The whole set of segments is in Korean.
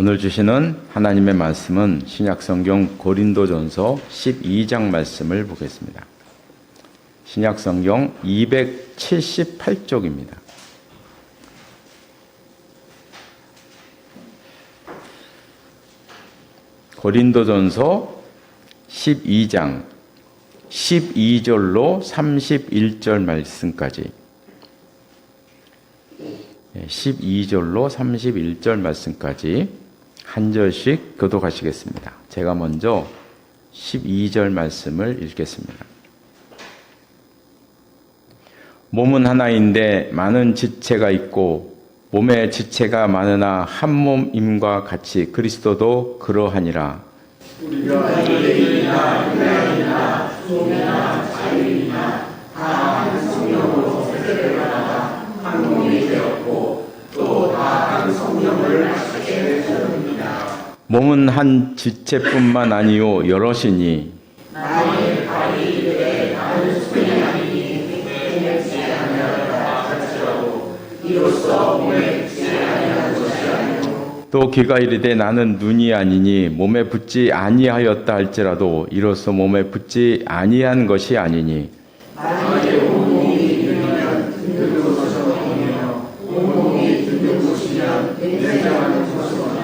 오늘 주시는 하나님의 말씀은 신약성경 고린도전서 12장 말씀을 보겠습니다. 신약성경 278쪽입니다. 고린도전서 12장 12절로 31절 말씀까지 12절로 31절 말씀까지 한 절씩 교독하시겠습니다. 제가 먼저 12절 말씀을 읽겠습니다. 몸은 하나인데 많은 지체가 있고 몸의 지체가 많으나 한 몸임과 같이 그리스도도 그러하니라. 우리가 유대인이나 헬라인이나 소매나 자유인이나 다 한 성령으로 세례받아 한 몸이 되었고 또 다 한 성령을 마시게 되었습니다. 몸은 한 지체뿐만 아니요 여럿이니 나의 발이 이르되 나는 손이 아니니 몸에 아니하라 할지라도 이로써 몸에 붙지 아니한 것이 아니요 또 귀가 이르되 나는 눈이 아니니 몸에 붙지 아니하였다 할지라도 이로써 몸에 붙지 아니한 것이 아니니 만약에 온몸이 들리면 듣는 것은 없으며 온몸이 듣는 것이면 냉정하는 것은 없느냐.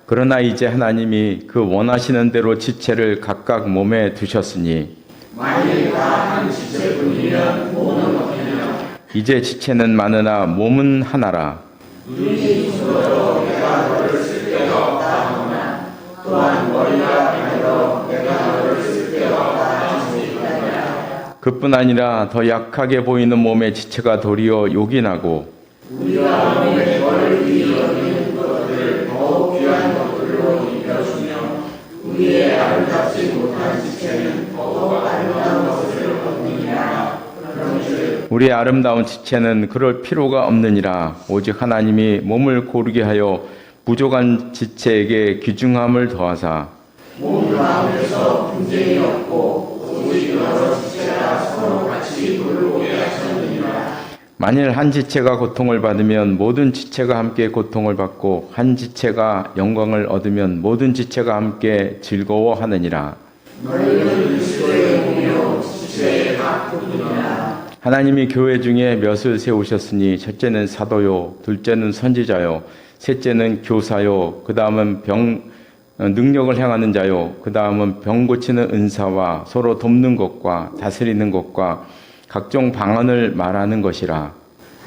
그러나 이제 하나님이 그 원하시는 대로 지체를 각각 몸에 두셨으니 만일 다 한 지체뿐이면 몸은 어떠냐. 이제 지체는 많으나 몸은 하나라. 눈이 죽어도 내가 너를 쓸 데가 없다 하거나 또한 머리가 가늘어 내가 너를 쓸 데가 없다 하시니까 그뿐 아니라 더 약하게 보이는 몸의 지체가 도리어 욕이 나고 우리가 몸에 너를 위히 여기는 것들을 더욱 귀한 것들로 입혀주며 우리의 아름답지 못한 지체는 더욱 아름다운 것을 얻느니라. 그런즉 우리의 아름다운 지체는 그럴 필요가 없느니라. 오직 하나님이 몸을 고르게 하여 부족한 지체에게 귀중함을 더하사 몸 가운데서 분쟁이 없고 오직 여러 지체가 서로 같이 돌보게 하셨느니라. 만일 한 지체가 고통을 받으면 모든 지체가 함께 고통을 받고 한 지체가 영광을 얻으면 모든 지체가 함께 즐거워하느니라. 너희는 그리스도의 몸이요 지체의 각 부분이라. 하나님이 교회 중에 몇을 세우셨으니 첫째는 사도요, 둘째는 선지자요, 셋째는 교사요, 그 다음은 능력을 행하는 자요, 그 다음은 병 고치는 은사와 서로 돕는 것과 다스리는 것과 각종 방언을 말하는 것이라.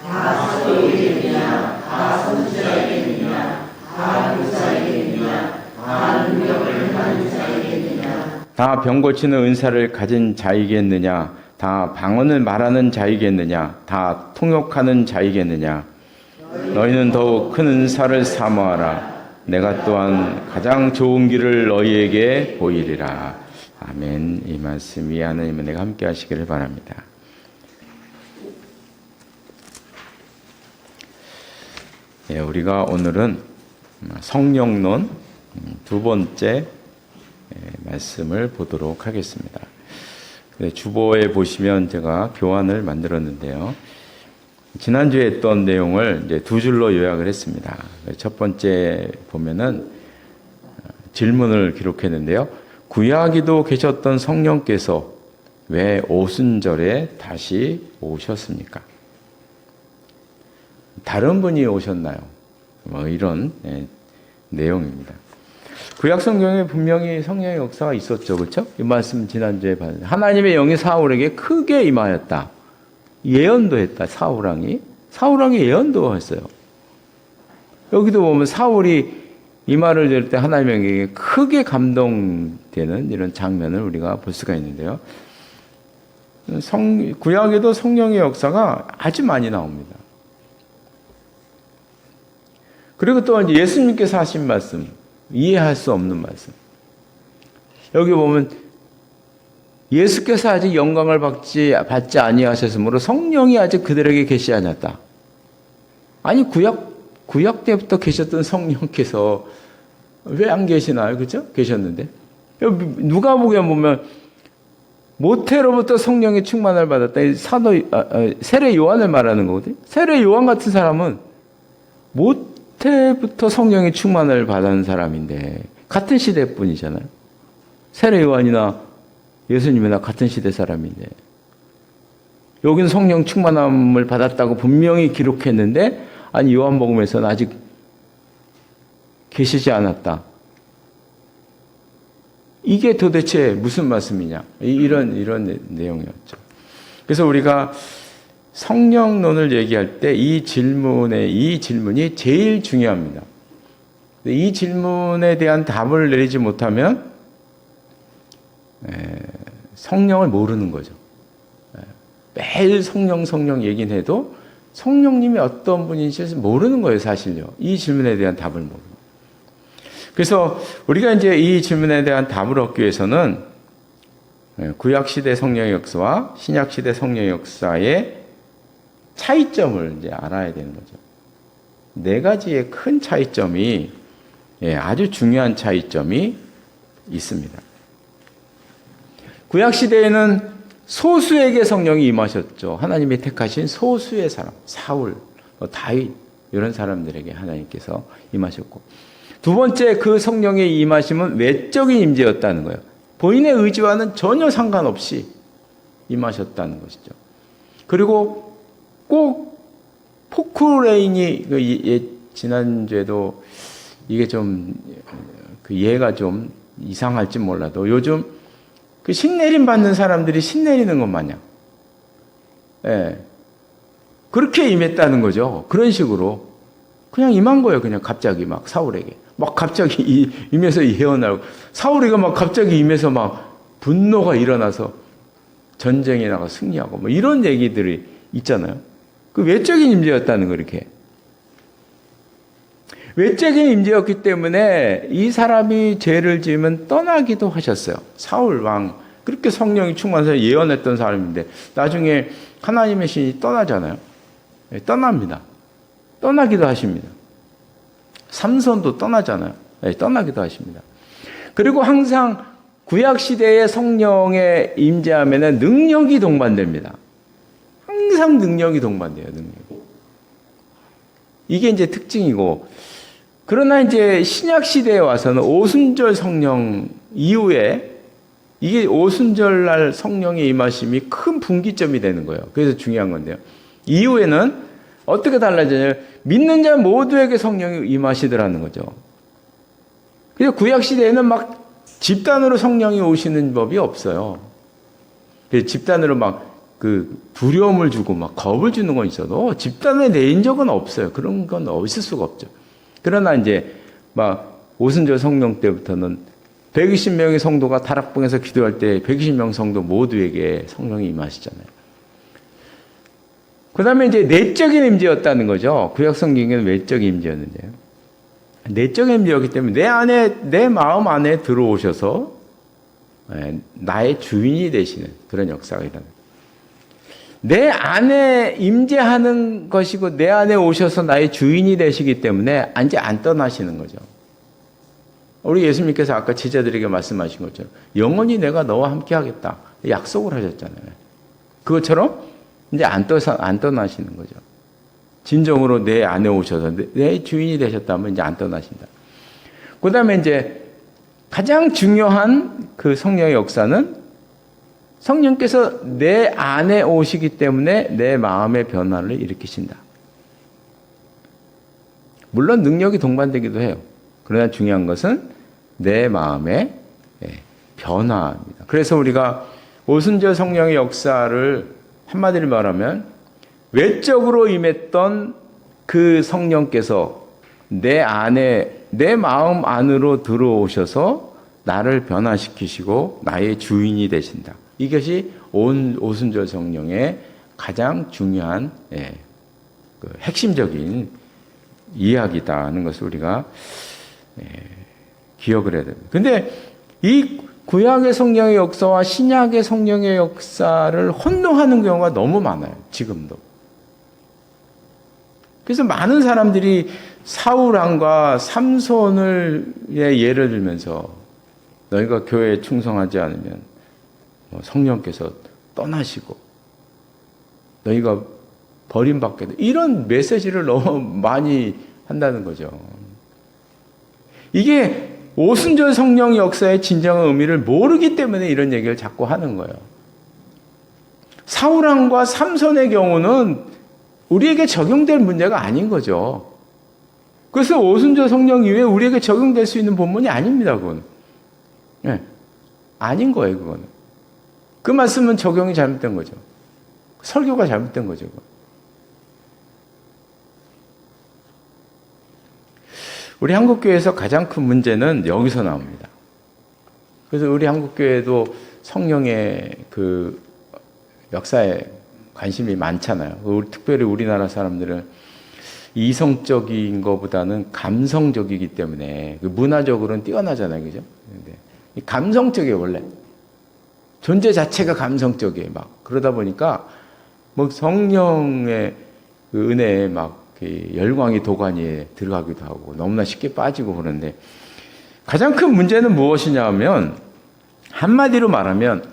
다 사도이겠느냐 다 선지자이겠느냐 다 교사이겠느냐 다 능력을 행하는 자이겠느냐. 다 병 고치는 은사를 가진 자이겠느냐, 다 방언을 말하는 자이겠느냐, 다 통역하는 자이겠느냐. 너희는 더욱 큰 은사를 사모하라. 내가 또한 가장 좋은 길을 너희에게 보이리라. 아멘. 이 말씀이 하나님의 은혜가 함께 하시기를 바랍니다. 예, 우리가 오늘은 성령론 두 번째 말씀을 보도록 하겠습니다. 주보에 보시면 제가 교환을 만들었는데요. 지난주에 했던 내용을 이제 두 줄로 요약을 했습니다. 첫 번째 보면은 질문을 기록했는데요. 구약에도 계셨던 성령께서 왜 오순절에 다시 오셨습니까? 다른 분이 오셨나요? 뭐 이런 내용입니다. 구약 성경에 분명히 성령의 역사가 있었죠, 그렇죠? 이 말씀 지난주에 봤는데 하나님의 영이 사울에게 크게 임하였다. 예언도 했다. 사울왕이 예언도 했어요. 여기도 보면 사울이 이 말을 들을 때 하나님의 영에게 크게 감동되는 이런 장면을 우리가 볼 수가 있는데요. 구약에도 성령의 역사가 아주 많이 나옵니다. 그리고 또한 예수님께서 하신 말씀, 이해할 수 없는 말씀. 여기 보면 예수께서 아직 영광을 받지 아니하셨으므로 성령이 아직 그들에게 계시하였다. 아니 구약 때부터 계셨던 성령께서 왜 안 계시나요? 그렇죠? 계셨는데. 누가복음 보면 모태로부터 성령의 충만을 받았다. 세례 요한을 말하는 거거든요. 세례 요한 같은 사람은 그때부터 성령의 충만을 받은 사람인데 같은 시대뿐이잖아요. 세례 요한이나 예수님이나 같은 시대 사람인데 여기는 성령 충만함을 받았다고 분명히 기록했는데 아니 요한복음에서는 아직 계시지 않았다. 이게 도대체 무슨 말씀이냐? 이런 내용이었죠. 그래서 우리가 성령론을 얘기할 때 이 질문이 제일 중요합니다. 이 질문에 대한 답을 내리지 못하면 성령을 모르는 거죠. 매일 성령 얘기는 해도 성령님이 어떤 분인지 모르는 거예요, 사실요. 이 질문에 대한 답을 모르는 거예요. 그래서 우리가 이제 이 질문에 대한 답을 얻기 위해서는 구약시대 성령의 역사와 신약시대 성령의 역사의 차이점을 이제 알아야 되는 거죠. 네 가지의 큰 차이점이, 아주 중요한 차이점이 있습니다. 구약시대에는 소수에게 성령이 임하셨죠. 하나님이 택하신 소수의 사람, 사울, 다윗 이런 사람들에게 하나님께서 임하셨고, 두 번째 그 성령의 임하심은 외적인 임재였다는 거예요. 본인의 의지와는 전혀 상관없이 임하셨다는 것이죠. 그리고 꼭 포크레인이 지난주에도 이게 좀 그 이해가 좀 이상할지 몰라도 요즘 그 신내림 받는 사람들이 신내리는 것 마냥 그렇게 임했다는 거죠. 그런 식으로 그냥 임한 거예요. 그냥 갑자기 막 사울에게 막 갑자기 임해서 예언하고 사울이가 막 갑자기 임해서 막 분노가 일어나서 전쟁에 나가 승리하고 뭐 이런 얘기들이 있잖아요. 그 외적인 임재였다는 거 이렇게. 외적인 임재였기 때문에 이 사람이 죄를 지으면 떠나기도 하셨어요. 사울 왕 그렇게 성령이 충만해서 예언했던 사람인데 나중에 하나님의 신이 떠나잖아요. 떠납니다. 떠나기도 하십니다. 삼손도 떠나잖아요. 떠나기도 하십니다. 그리고 항상 구약시대의 성령의 임재하면 능력이 동반됩니다. 항상 능력이 동반돼요. 능력이. 이게 이제 특징이고, 그러나 이제 신약시대에 와서는 오순절 성령 이후에 이게 오순절날 성령의 임하심이 큰 분기점이 되는 거예요. 그래서 중요한 건데요. 이후에는 어떻게 달라지냐면 믿는 자 모두에게 성령이 임하시더라는 거죠. 그래서 구약시대에는 막 집단으로 성령이 오시는 법이 없어요. 그래서 집단으로 막 그 두려움을 주고 막 겁을 주는 건 있어도 집단에 내인 적은 없어요. 그런 건 있을 수가 없죠. 그러나 이제 막 오순절 성령 때부터는 120명의 성도가 다락방에서 기도할 때 120명 성도 모두에게 성령이 임하시잖아요. 그 다음에 이제 내적인 임재였다는 거죠. 구약 성경에는 외적인 임재였는데요. 내적인 임재였기 때문에 내 마음 안에 들어오셔서 나의 주인이 되시는 그런 역사가 일어납니다. 내 안에 임재하는 것이고 내 안에 오셔서 나의 주인이 되시기 때문에 이제 안 떠나시는 거죠. 우리 예수님께서 아까 제자들에게 말씀하신 것처럼 영원히 내가 너와 함께 하겠다 약속을 하셨잖아요. 그것처럼 이제 안 떠나시는 거죠. 진정으로 내 안에 오셔서 내 주인이 되셨다면 이제 안 떠나신다. 그 다음에 이제 가장 중요한 그 성령의 역사는 성령께서 내 안에 오시기 때문에 내 마음의 변화를 일으키신다. 물론 능력이 동반되기도 해요. 그러나 중요한 것은 내 마음의 변화입니다. 그래서 우리가 오순절 성령의 역사를 한마디로 말하면 외적으로 임했던 그 성령께서 내 안에 내 마음 안으로 들어오셔서 나를 변화시키시고 나의 주인이 되신다. 이것이 오순절 성령의 가장 중요한 그 핵심적인 이야기다는 것을 우리가 기억을 해야 됩니다. 그런데 이 구약의 성령의 역사와 신약의 성령의 역사를 혼동하는 경우가 너무 많아요. 지금도. 그래서 많은 사람들이 사울왕과 삼손을 예를 들면서 너희가 교회에 충성하지 않으면 성령께서 떠나시고 너희가 버림받게 돼. 이런 메시지를 너무 많이 한다는 거죠. 이게 오순절 성령 역사의 진정한 의미를 모르기 때문에 이런 얘기를 자꾸 하는 거예요. 사울왕과 삼손의 경우는 우리에게 적용될 문제가 아닌 거죠. 그래서 오순절 성령 이외에 우리에게 적용될 수 있는 본문이 아닙니다. 그건. 네. 아닌 거예요. 그거는. 그 말씀은 적용이 잘못된 거죠. 설교가 잘못된 거죠. 그건. 우리 한국교회에서 가장 큰 문제는 여기서 나옵니다. 그래서 우리 한국교회도 성령의 그 역사에 관심이 많잖아요. 특별히 우리나라 사람들은 이성적인 것보다는 감성적이기 때문에 문화적으로는 뛰어나잖아요. 그죠? 근데 감성적이에요, 원래. 존재 자체가 감성적이에요. 막. 그러다 보니까 뭐 성령의 그 은혜에 막 열광이 도가니에 들어가기도 하고 너무나 쉽게 빠지고 그러는데 가장 큰 문제는 무엇이냐 하면 한마디로 말하면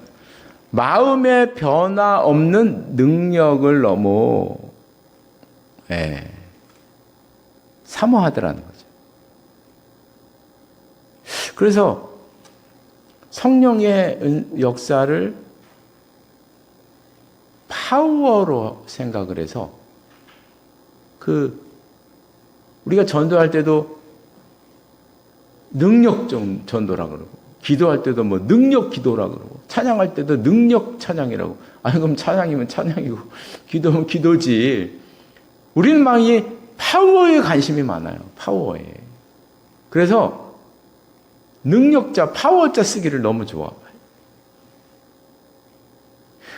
마음의 변화 없는 능력을 너무 사모하더라는 거죠. 그래서 성령의 역사를 파워로 생각을 해서 우리가 전도할 때도 능력 전도라 그러고, 기도할 때도 뭐 능력 기도라 그러고, 찬양할 때도 능력 찬양이라고. 아니, 그럼 찬양이면 찬양이고, 기도면 기도지. 우리는 막 이 파워에 관심이 많아요. 파워에. 그래서 능력자, 파워자 쓰기를 너무 좋아해요.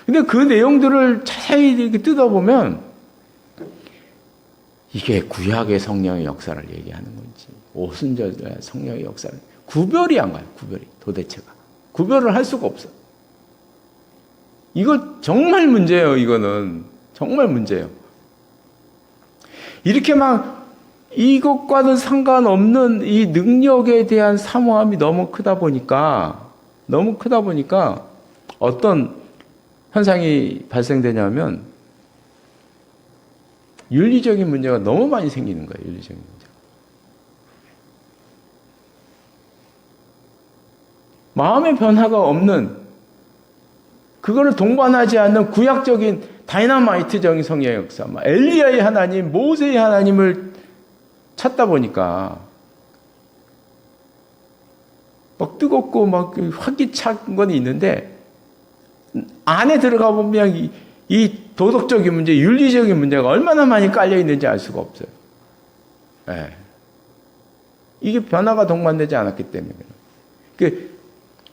근데 그 내용들을 자세히 이렇게 뜯어보면 이게 구약의 성령의 역사를 얘기하는 건지 오순절의 성령의 역사를 구별이 안 가요. 구별이 도대체가. 구별을 할 수가 없어. 이거 정말 문제예요. 이거는 정말 문제예요. 이렇게 막 이것과는 상관없는 이 능력에 대한 사모함이 너무 크다 보니까 어떤 현상이 발생되냐면 윤리적인 문제가 너무 많이 생기는 거예요. 윤리적인 문제. 마음의 변화가 없는, 그거를 동반하지 않는 구약적인 다이너마이트적인 성령의 역사, 엘리야의 하나님, 모세의 하나님을 찾다 보니까 막 뜨겁고 막 활기찬 건 있는데 안에 들어가 보면 이 도덕적인 문제, 윤리적인 문제가 얼마나 많이 깔려 있는지 알 수가 없어요. 네. 이게 변화가 동반되지 않았기 때문에.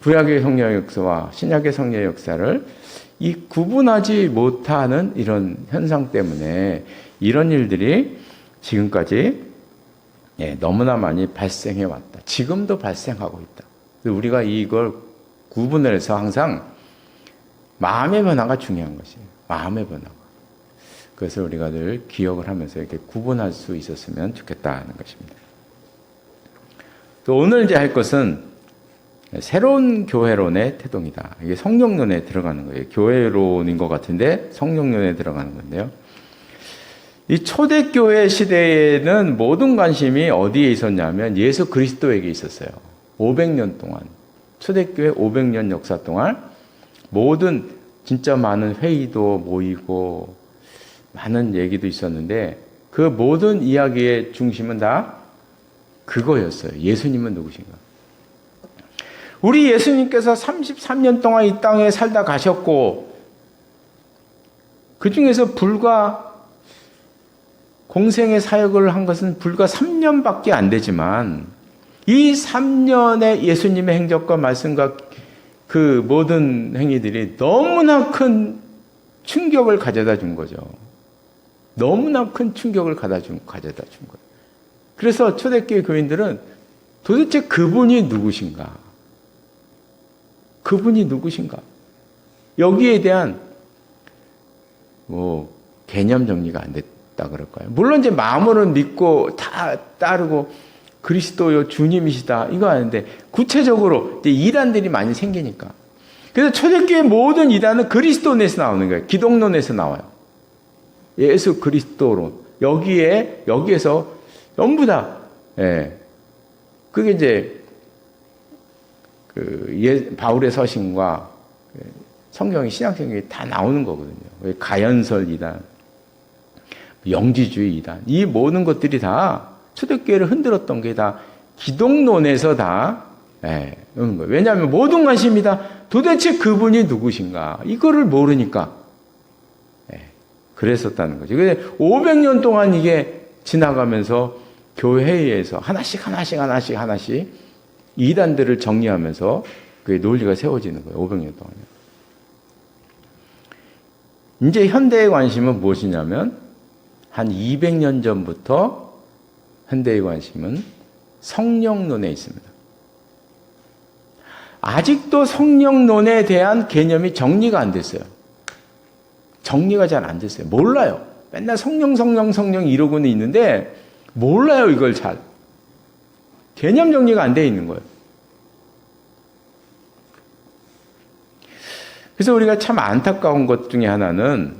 구약의 성령의 역사와 신약의 성령의 역사를 이 구분하지 못하는 이런 현상 때문에 이런 일들이 지금까지 너무나 많이 발생해 왔다. 지금도 발생하고 있다. 우리가 이걸 구분을 해서 항상 마음의 변화가 중요한 것이에요. 마음의 변화가. 그래서 우리가 늘 기억을 하면서 이렇게 구분할 수 있었으면 좋겠다는 것입니다. 또 오늘 이제 할 것은 새로운 교회론의 태동이다. 이게 성령론에 들어가는 거예요. 교회론인 것 같은데 성령론에 들어가는 건데요. 이 초대교회 시대에는 모든 관심이 어디에 있었냐면 예수 그리스도에게 있었어요. 500년 동안. 초대교회 500년 역사 동안 모든 진짜 많은 회의도 모이고 많은 얘기도 있었는데 그 모든 이야기의 중심은 다 그거였어요. 예수님은 누구신가? 우리 예수님께서 33년 동안 이 땅에 살다 가셨고 그 중에서 불과 공생의 사역을 한 것은 불과 3년밖에 안 되지만 이 3년의 예수님의 행적과 말씀과 그 모든 행위들이 너무나 큰 충격을 가져다 준 거죠. 너무나 큰 충격을 가져다 준 거예요. 그래서 초대교회 교인들은 도대체 그분이 누구신가? 그분이 누구신가? 여기에 대한 개념 정리가 안 됐다 그럴까요? 물론 이제 마음으로는 믿고 다 따르고 그리스도요 주님이시다 이거 아는데 구체적으로 이제 이단들이 많이 생기니까 그래서 초대교회 모든 이단은 그리스도론에서 나오는 거예요. 기독론에서 나와요. 예수 그리스도론 여기에서 전부 다. 예. 그게 이제 바울의 서신과 성경의 신약성경이 다 나오는 거거든요. 가연설 이단, 영지주의 이단, 이 모든 것들이 다 초대교회를 흔들었던 게 다 기독론에서 다 오는 거예요. 왜냐하면 모든 관심이 다 도대체 그분이 누구신가 이거를 모르니까 그랬었다는 거죠. 근데 500년 동안 이게 지나가면서 교회에서 하나씩 이단들을 정리하면서 그 논리가 세워지는 거예요. 500년 동안. 이제 현대의 관심은 무엇이냐면 한 200년 전부터 현대의 관심은 성령론에 있습니다. 아직도 성령론에 대한 개념이 정리가 안 됐어요. 정리가 잘 안 됐어요. 몰라요. 맨날 성령 이러고는 있는데 몰라요, 이걸 잘. 개념 정리가 안 돼 있는 거예요. 그래서 우리가 참 안타까운 것 중에 하나는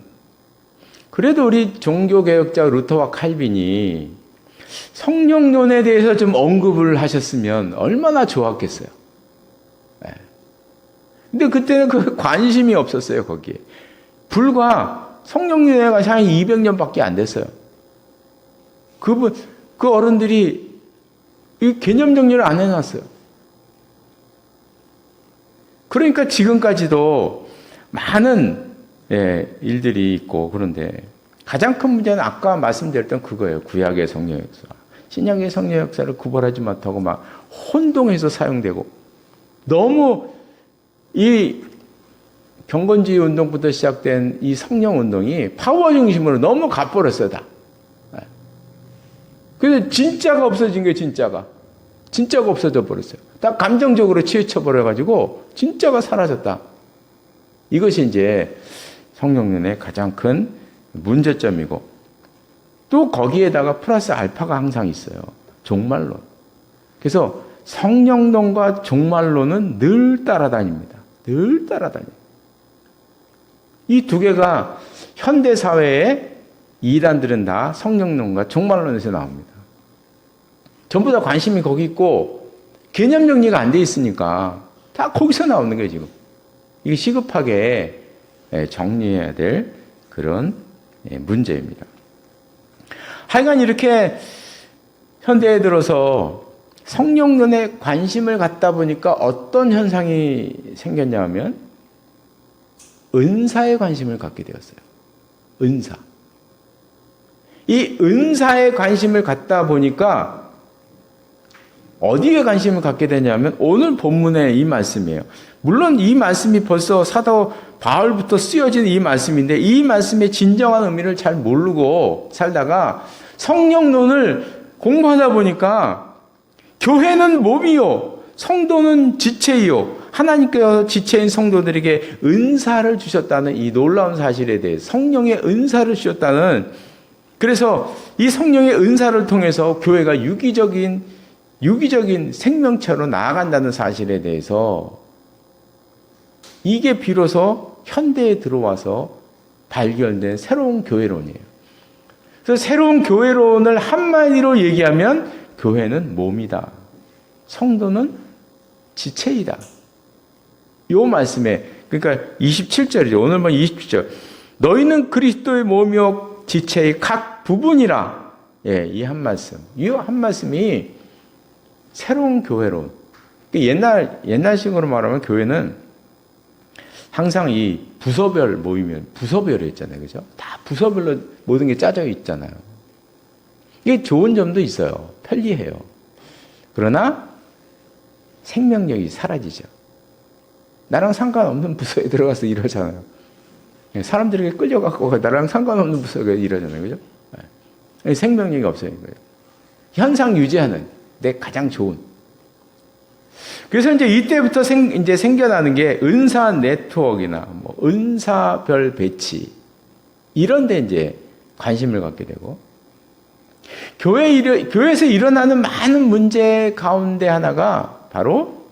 그래도 우리 종교개혁자 루터와 칼빈이 성령론에 대해서 좀 언급을 하셨으면 얼마나 좋았겠어요. 근데 그때는 그 관심이 없었어요, 거기에. 불과 성령론에 한 200년밖에 안 됐어요. 그 어른들이 이 개념 정리를 안 해놨어요. 그러니까 지금까지도 많은 일들이 있고 그런데 가장 큰 문제는 아까 말씀드렸던 그거예요. 구약의 성령 역사. 신약의 성령 역사를 구별하지 못하고 막 혼동해서 사용되고 너무 이 경건주의 운동부터 시작된 이 성령 운동이 파워 중심으로 너무 가버렸어요, 다. 그래서 진짜가 없어진 거예요, 진짜가. 진짜가 없어져 버렸어요. 다 감정적으로 치우쳐버려가지고 진짜가 사라졌다. 이것이 이제 성령론의 가장 큰 문제점이고 또 거기에다가 플러스 알파가 항상 있어요. 종말론. 그래서 성령론과 종말론은 늘 따라다닙니다. 늘 따라다녀요. 이 두 개가 현대 사회의 이단들은 다 성령론과 종말론에서 나옵니다. 전부 다 관심이 거기 있고 개념 정리가 안 돼 있으니까 다 거기서 나오는 거예요, 지금. 이게 시급하게 정리해야 될 그런 문제입니다. 하여간 이렇게 현대에 들어서 성령론에 관심을 갖다 보니까 어떤 현상이 생겼냐 하면 은사에 관심을 갖게 되었어요. 은사. 이 은사에 관심을 갖다 보니까 어디에 관심을 갖게 되냐면 오늘 본문의 이 말씀이에요. 물론 이 말씀이 벌써 사도 바울부터 쓰여진 이 말씀인데 이 말씀의 진정한 의미를 잘 모르고 살다가 성령론을 공부하다 보니까 교회는 몸이요 성도는 지체이요 하나님께서 지체인 성도들에게 은사를 주셨다는 이 놀라운 사실에 대해 성령의 은사를 주셨다는 그래서 이 성령의 은사를 통해서 교회가 유기적인 생명체로 나아간다는 사실에 대해서 이게 비로소 현대에 들어와서 발견된 새로운 교회론이에요. 그래서 새로운 교회론을 한마디로 얘기하면 교회는 몸이다. 성도는 지체이다. 이 말씀에 그러니까 27절이죠. 오늘 뭐 27절. 너희는 그리스도의 몸이요 지체의 각 부분이라. 이 한 말씀. 이 한 말씀이 새로운 교회론. 옛날식으로 말하면 교회는 항상 이 부서별 모이면 부서별이었잖아요. 그죠? 다 부서별로 모든 게 짜져 있잖아요. 이게 좋은 점도 있어요. 편리해요. 그러나 생명력이 사라지죠. 나랑 상관없는 부서에 들어가서 이러잖아요. 사람들에게 끌려가고 나랑 상관없는 부서에 이러잖아요. 그죠? 생명력이 없어요. 현상 유지하는 내 가장 좋은. 그래서 이제 이때부터 이제 생겨나는 게 은사 네트워크나 뭐 은사별 배치 이런 데 이제 관심을 갖게 되고 교회에서 일어나는 많은 문제 가운데 하나가 바로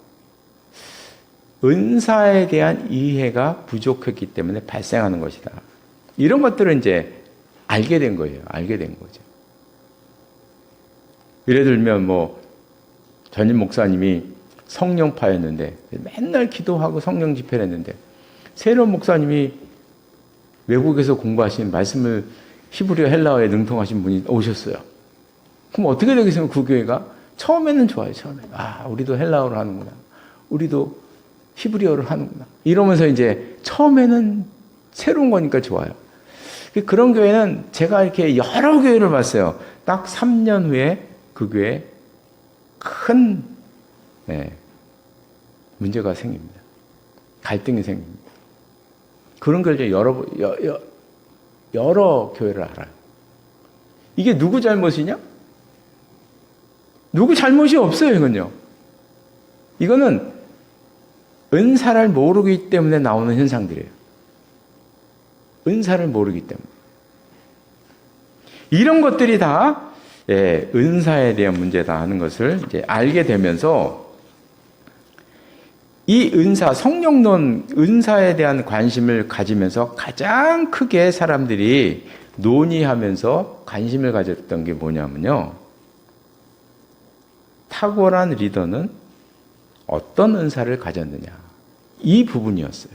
은사에 대한 이해가 부족했기 때문에 발생하는 것이다. 이런 것들을 이제 알게 된 거예요. 알게 된 거죠. 예를 들면 뭐 전임 목사님이 성령파였는데 맨날 기도하고 성령 집회를 했는데 새로운 목사님이 외국에서 공부하신 말씀을 히브리어 헬라어에 능통하신 분이 오셨어요. 그럼 어떻게 되겠습니까? 그 교회가 처음에는 좋아요. 처음에 우리도 헬라어를 하는구나. 우리도 히브리어를 하는구나. 이러면서 이제 처음에는 새로운 거니까 좋아요. 그런 교회는 제가 이렇게 여러 교회를 봤어요. 딱 3년 후에 그 교회에 큰 문제가 생깁니다. 갈등이 생깁니다. 그런 걸 이제 여러 교회를 알아요. 이게 누구 잘못이냐? 누구 잘못이 없어요, 이건요. 이거는 은사를 모르기 때문에 나오는 현상들이에요. 은사를 모르기 때문에. 이런 것들이 다 은사에 대한 문제다 하는 것을 이제 알게 되면서 이 은사, 성령론, 은사에 대한 관심을 가지면서 가장 크게 사람들이 논의하면서 관심을 가졌던 게 뭐냐면요. 탁월한 리더는 어떤 은사를 가졌느냐. 이 부분이었어요.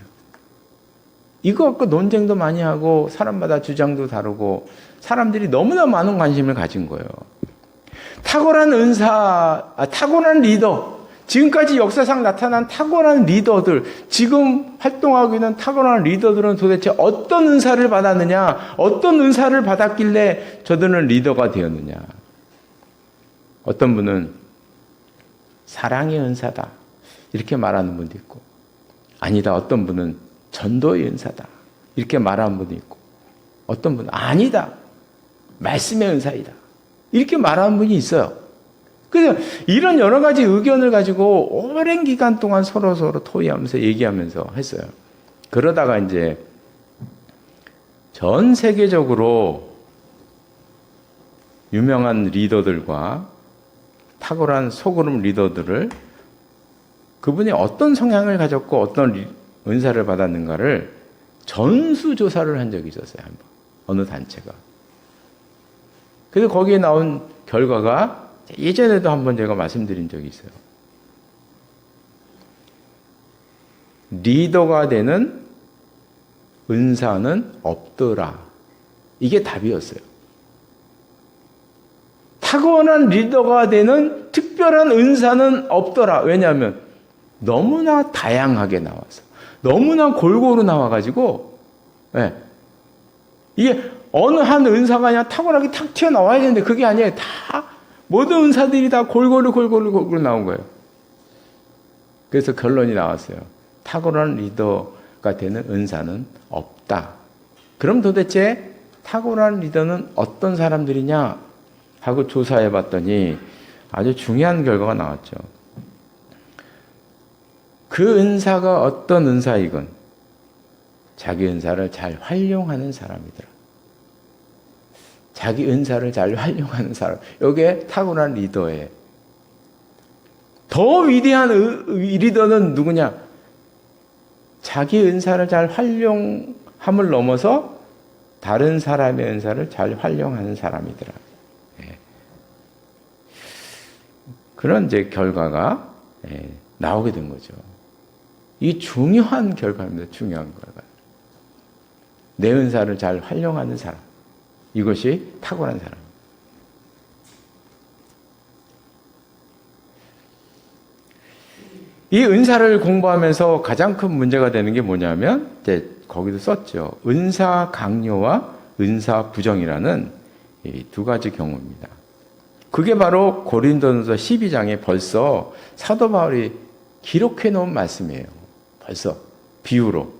이거 갖고 논쟁도 많이 하고 사람마다 주장도 다르고 사람들이 너무나 많은 관심을 가진 거예요. 탁월한 은사, 탁월한 리더, 지금까지 역사상 나타난 탁월한 리더들, 지금 활동하고 있는 탁월한 리더들은 도대체 어떤 은사를 받았느냐, 어떤 은사를 받았길래 저들은 리더가 되었느냐. 어떤 분은 사랑의 은사다 이렇게 말하는 분도 있고, 아니다 어떤 분은 전도의 은사다 이렇게 말하는 분도 있고, 어떤 분은 아니다 말씀의 은사이다 이렇게 말하는 분이 있어요. 그래서 이런 여러 가지 의견을 가지고 오랜 기간 동안 서로 토의하면서 얘기하면서 했어요. 그러다가 이제 전 세계적으로 유명한 리더들과 탁월한 소그룹 리더들을 그분이 어떤 성향을 가졌고 어떤 은사를 받았는가를 전수조사를 한 적이 있었어요. 한번 어느 단체가. 그래서 거기에 나온 결과가 예전에도 한번 제가 말씀드린 적이 있어요. 리더가 되는 은사는 없더라. 이게 답이었어요. 탁월한 리더가 되는 특별한 은사는 없더라. 왜냐하면 너무나 다양하게 나와서 너무나 골고루 나와가지고 이게 어느 한 은사가 그냥 탁월하게 탁 튀어나와야 되는데 그게 아니에요. 다 모든 은사들이 다 골고루 나온 거예요. 그래서 결론이 나왔어요. 탁월한 리더가 되는 은사는 없다. 그럼 도대체 탁월한 리더는 어떤 사람들이냐 하고 조사해 봤더니 아주 중요한 결과가 나왔죠. 그 은사가 어떤 은사이건 자기 은사를 잘 활용하는 사람이더라. 자기 은사를 잘 활용하는 사람. 이게 탁월한 리더예요. 더 위대한 리더는 누구냐? 자기 은사를 잘 활용함을 넘어서 다른 사람의 은사를 잘 활용하는 사람이더라. 그런 이제 결과가 나오게 된 거죠. 이 중요한 결과입니다. 중요한 결과. 내 은사를 잘 활용하는 사람. 이것이 탁월한 사람. 이 은사를 공부하면서 가장 큰 문제가 되는 게 뭐냐면, 이제 거기도 썼죠. 은사 강요와 은사 부정이라는 이 두 가지 경우입니다. 그게 바로 고린도전서 12장에 벌써 사도 바울이 기록해 놓은 말씀이에요. 벌써 비유로.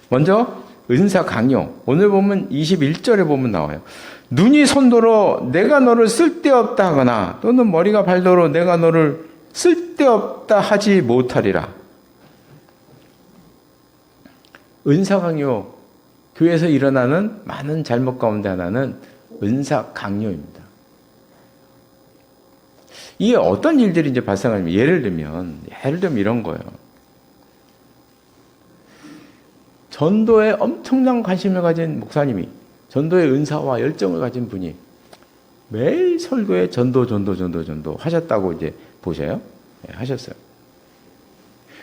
먼저 은사 강요. 오늘 보면 21절에 보면 나와요. 눈이 손도로 내가 너를 쓸데없다 하거나 또는 머리가 발도로 내가 너를 쓸데없다 하지 못하리라. 은사 강요. 교회에서 일어나는 많은 잘못 가운데 하나는 은사 강요입니다. 이게 어떤 일들이 이제 발생하냐면 예를 들면 이런 거예요. 전도에 엄청난 관심을 가진 목사님이, 전도의 은사와 열정을 가진 분이 매일 설교에 전도 하셨다고 이제 보셔요. 네, 하셨어요.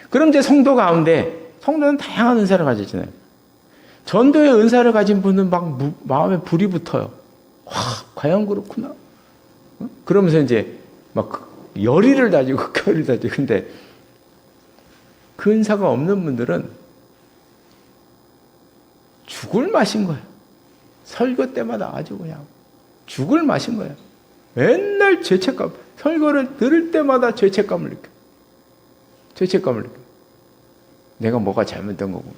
그럼 이제 성도 가운데, 성도는 다양한 은사를 가지잖아요. 전도의 은사를 가진 분은 막 마음에 불이 붙어요. 와, 과연 그렇구나. 그러면서 이제 막 열의를 다지고 결의를 다지고. 근데 그 은사가 없는 분들은 죽을 맛인 거예요. 설교 때마다 아주 그냥 죽을 맛인 거예요. 맨날 죄책감, 설교를 들을 때마다 죄책감을 느껴. 죄책감을 느껴. 내가 뭐가 잘못된 거고,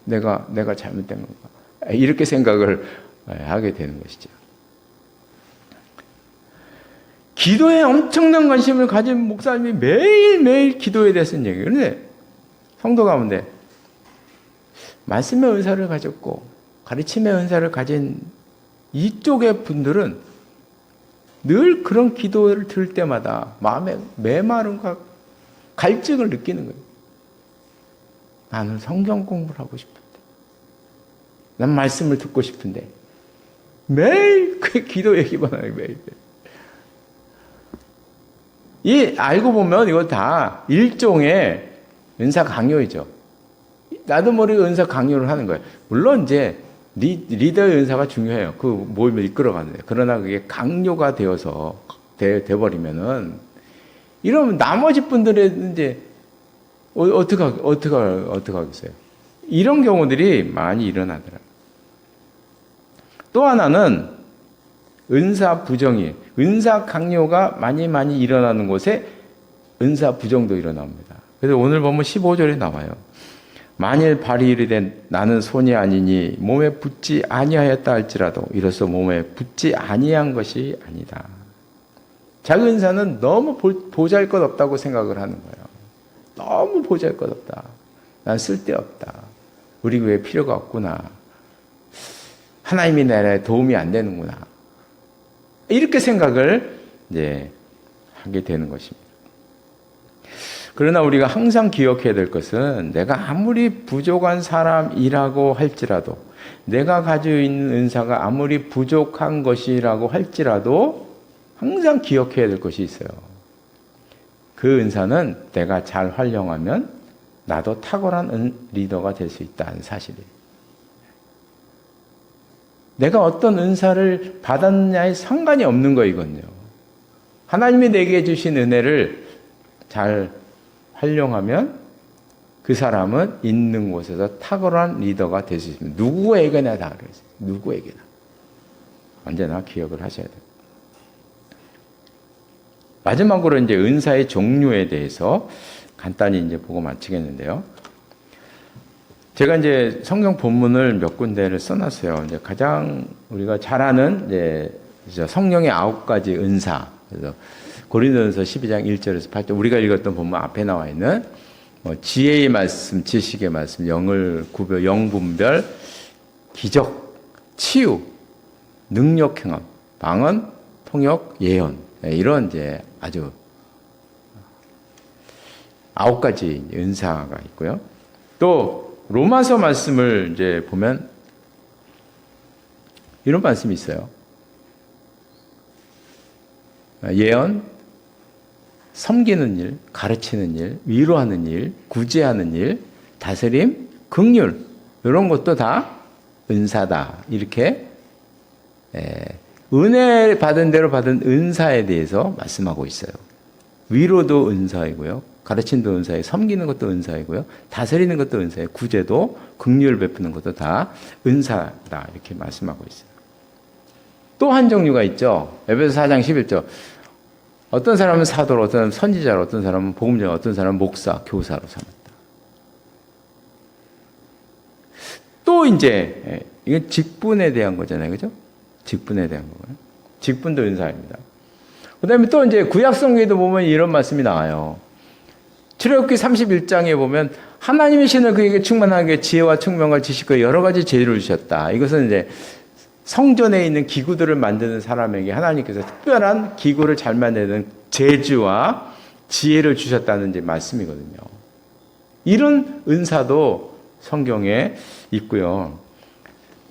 내가 잘못된 건가. 이렇게 생각을 하게 되는 것이죠. 기도에 엄청난 관심을 가진 목사님이 매일매일 기도에 대해서 얘기해요. 그런데 성도 가운데 말씀의 은사를 가졌고 가르침의 은사를 가진 이쪽의 분들은 늘 그런 기도를 들을 때마다 마음에 메마름과 갈증을 느끼는 거예요. 나는 성경 공부를 하고 싶은데, 난 말씀을 듣고 싶은데, 매일 그 기도 얘기만 해요. 매일. 이 알고 보면 이거 다 일종의 은사 강요이죠. 나도 모르게 은사 강요를 하는 거예요. 물론 이제 리더의 은사가 중요해요. 그 모임을 이끌어가는데. 그러나 그게 강요가 되어서 돼버리면은 이러면 나머지 분들은 이제 어떻게 하겠어요? 이런 경우들이 많이 일어나더라고요. 또 하나는 은사 부정이, 은사 강요가 많이 일어나는 곳에 은사 부정도 일어납니다. 그래서 오늘 보면 15절에 나와요. 만일 발이 이르되 나는 손이 아니니 몸에 붙지 아니하였다 할지라도 이로써 몸에 붙지 아니한 것이 아니다. 자기 은사는 너무 보잘것없다고 생각을 하는 거예요. 너무 보잘것없다. 난 쓸데없다. 우리 교회에 필요가 없구나. 하나님이 나라에 도움이 안 되는구나. 이렇게 생각을 이제 하게 되는 것입니다. 그러나 우리가 항상 기억해야 될 것은 내가 아무리 부족한 사람이라고 할지라도, 내가 가지고 있는 은사가 아무리 부족한 것이라고 할지라도 항상 기억해야 될 것이 있어요. 그 은사는 내가 잘 활용하면 나도 탁월한 리더가 될 수 있다는 사실이에요. 내가 어떤 은사를 받았느냐에 상관이 없는 거이거든요. 하나님이 내게 주신 은혜를 잘 활용하면 그 사람은 있는 곳에서 탁월한 리더가 될 수 있습니다. 누구에게나 다 그랬어요. 누구에게나. 언제나 기억을 하셔야 돼요. 마지막으로 이제 은사의 종류에 대해서 간단히 이제 보고 마치겠는데요. 제가 이제 성경 본문을 몇 군데를 써놨어요. 이제 가장 우리가 잘 아는 이제 성령의 9가지 은사. 그래서 고린도전서 12장 1절에서 8절 우리가 읽었던 본문 앞에 나와 있는 지혜의 말씀, 지식의 말씀, 영분별, 기적, 치유, 능력 행함, 방언, 통역, 예언 이런 이제 아주 9가지 은사가 있고요. 또 로마서 말씀을 이제 보면 이런 말씀이 있어요. 예언, 섬기는 일, 가르치는 일, 위로하는 일, 구제하는 일, 다스림, 긍휼 이런 것도 다 은사다. 이렇게 은혜 받은 대로 받은 은사에 대해서 말씀하고 있어요. 위로도 은사이고요. 가르침도 은사이고 섬기는 것도 은사이고요. 다스리는 것도 은사이고 구제도 긍휼을 베푸는 것도 다 은사다. 이렇게 말씀하고 있어요. 또 한 종류가 있죠. 에베소 4장 11절. 어떤 사람은 사도로, 어떤 사람은 선지자로, 어떤 사람은 복음자, 어떤 사람은 목사, 교사로 삼았다. 또 이제 이건 직분에 대한 거잖아요. 그죠? 직분에 대한 거고요. 직분도 은사입니다. 그 다음에 또 이제 구약성경에도 보면 이런 말씀이 나와요. 출애굽기 31장에 보면 하나님의 신을 그에게 충만하게 지혜와 총명과 지식과 여러 가지 재주를 주셨다. 이것은 이제 성전에 있는 기구들을 만드는 사람에게 하나님께서 특별한 기구를 잘 만드는 재주와 지혜를 주셨다는 이제 말씀이거든요. 이런 은사도 성경에 있고요.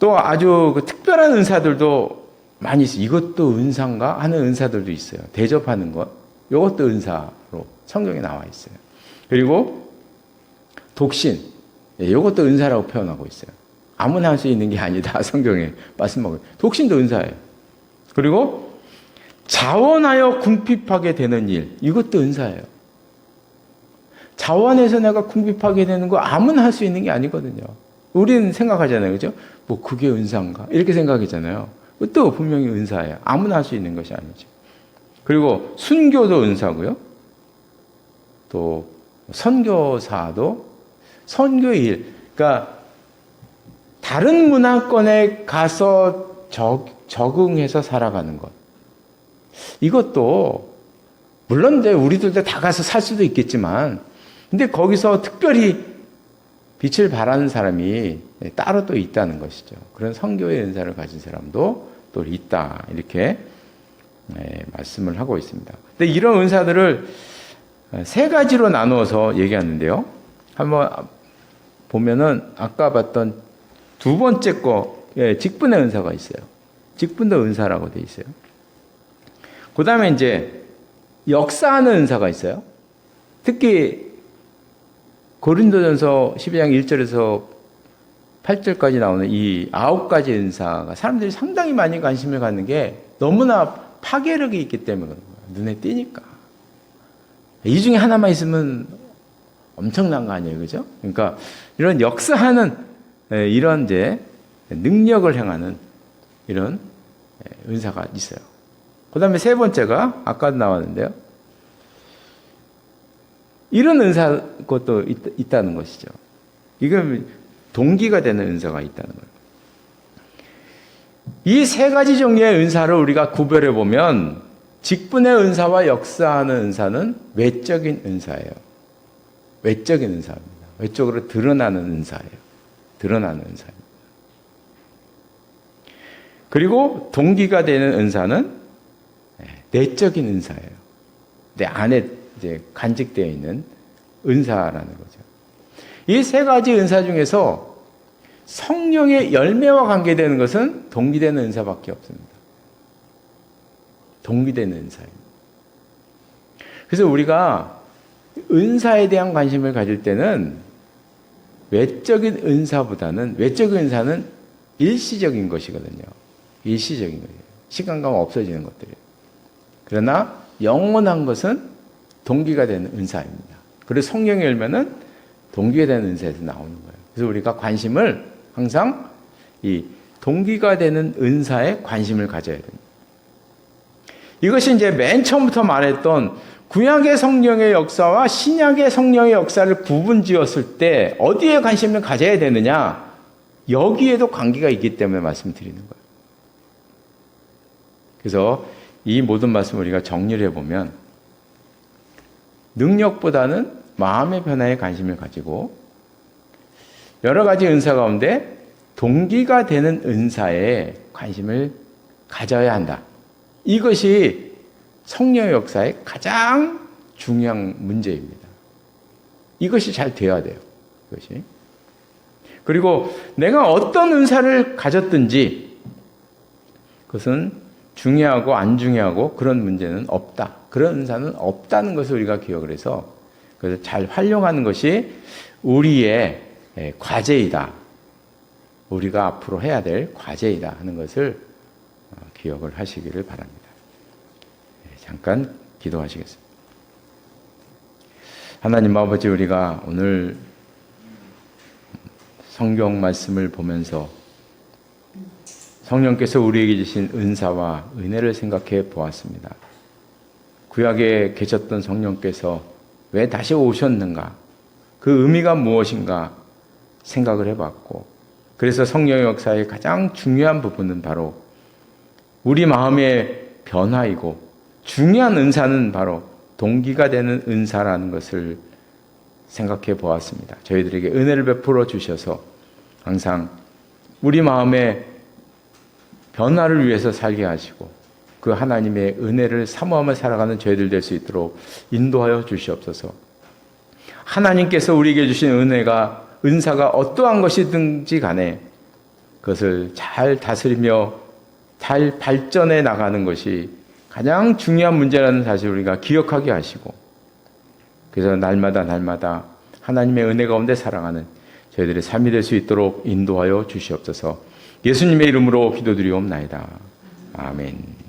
또 아주 그 특별한 은사들도 많이 있어요. 이것도 은사인가 하는 은사들도 있어요. 대접하는 것, 이것도 은사로 성경에 나와 있어요. 그리고 독신, 이것도 은사라고 표현하고 있어요. 아무나 할 수 있는 게 아니다. 성경에 말씀하고 독신도 은사예요. 그리고 자원하여 궁핍하게 되는 일, 이것도 은사예요. 자원해서 내가 궁핍하게 되는 거 아무나 할 수 있는 게 아니거든요. 우리는 생각하잖아요. 그죠? 뭐 그게 은사인가? 이렇게 생각하잖아요. 또 분명히 은사예요. 아무나 할 수 있는 것이 아니죠. 그리고 순교도 은사고요. 또 선교사도 선교의 일. 그러니까 다른 문화권에 가서 적응해서 살아가는 것. 이것도 물론 이제 우리들도 다 가서 살 수도 있겠지만 근데 거기서 특별히 빛을 발하는 사람이 따로 또 있다는 것이죠. 그런 선교의 은사를 가진 사람도 또 있다. 이렇게 말씀을 하고 있습니다. 근데 이런 은사들을 세 가지로 나누어서 얘기하는데요. 한번 보면은 아까 봤던 두 번째 거, 직분의 은사가 있어요. 직분도 은사라고 돼 있어요. 그 다음에 이제 역사하는 은사가 있어요. 특히 고린도전서 12장 1절에서 8절까지 나오는 이 9가지 은사가 사람들이 상당히 많이 관심을 갖는 게 너무나 파괴력이 있기 때문에 그런 거예요. 눈에 띄니까. 이 중에 하나만 있으면 엄청난 거 아니에요. 그죠? 그러니까 이런 역사하는 이런 이제 능력을 행하는 이런 은사가 있어요. 그 다음에 세 번째가 아까도 나왔는데요. 이런 은사 것도 있다는 것이죠. 이건 동기가 되는 은사가 있다는 거예요. 이 세 가지 종류의 은사를 우리가 구별해 보면 직분의 은사와 역사하는 은사는 외적인 은사예요. 외적인 은사입니다. 외적으로 드러나는 은사예요. 드러나는 은사입니다. 그리고 동기가 되는 은사는 내적인 은사예요. 내 안에 이제 간직되어 있는 은사라는 거죠. 이 세 가지 은사 중에서 성령의 열매와 관계되는 것은 동기되는 은사밖에 없습니다. 동기되는 은사입니다. 그래서 우리가 은사에 대한 관심을 가질 때는 외적인 은사보다는 외적인 은사는 일시적인 것이거든요. 일시적인 거예요. 시간 가면 없어지는 것들이에요. 그러나 영원한 것은 동기가 되는 은사입니다. 그래서 성령의 열매는 동기가 되는 은사에서 나오는 거예요. 그래서 우리가 관심을 항상 이 동기가 되는 은사에 관심을 가져야 됩니다. 이것이 이제 맨 처음부터 말했던 구약의 성령의 역사와 신약의 성령의 역사를 구분지었을 때 어디에 관심을 가져야 되느냐? 여기에도 관계가 있기 때문에 말씀드리는 거예요. 그래서 이 모든 말씀을 우리가 정리를 해보면 능력보다는 마음의 변화에 관심을 가지고 여러 가지 은사 가운데 동기가 되는 은사에 관심을 가져야 한다. 이것이 성령의 역사의 가장 중요한 문제입니다. 이것이 잘 돼야 돼요. 이것이. 그리고 내가 어떤 은사를 가졌든지 그것은 중요하고 안 중요하고 그런 문제는 없다. 그런 은사는 없다는 것을 우리가 기억을 해서 그래서 잘 활용하는 것이 우리의 과제이다. 우리가 앞으로 해야 될 과제이다 하는 것을 기억을 하시기를 바랍니다. 잠깐 기도하시겠습니다. 하나님 아버지, 우리가 오늘 성경 말씀을 보면서 성령께서 우리에게 주신 은사와 은혜를 생각해 보았습니다. 구약에 계셨던 성령께서 왜 다시 오셨는가? 그 의미가 무엇인가 생각을 해봤고, 그래서 성령의 역사의 가장 중요한 부분은 바로 우리 마음의 변화이고 중요한 은사는 바로 동기가 되는 은사라는 것을 생각해 보았습니다. 저희들에게 은혜를 베풀어 주셔서 항상 우리 마음의 변화를 위해서 살게 하시고 그 하나님의 은혜를 사모하며 살아가는 저희들 될 수 있도록 인도하여 주시옵소서. 하나님께서 우리에게 주신 은사가 어떠한 것이든지 간에 그것을 잘 다스리며 잘 발전해 나가는 것이 가장 중요한 문제라는 사실을 우리가 기억하게 하시고, 그래서 날마다 하나님의 은혜 가운데 살아가는 저희들의 삶이 될 수 있도록 인도하여 주시옵소서. 예수님의 이름으로 기도드리옵나이다. 아멘.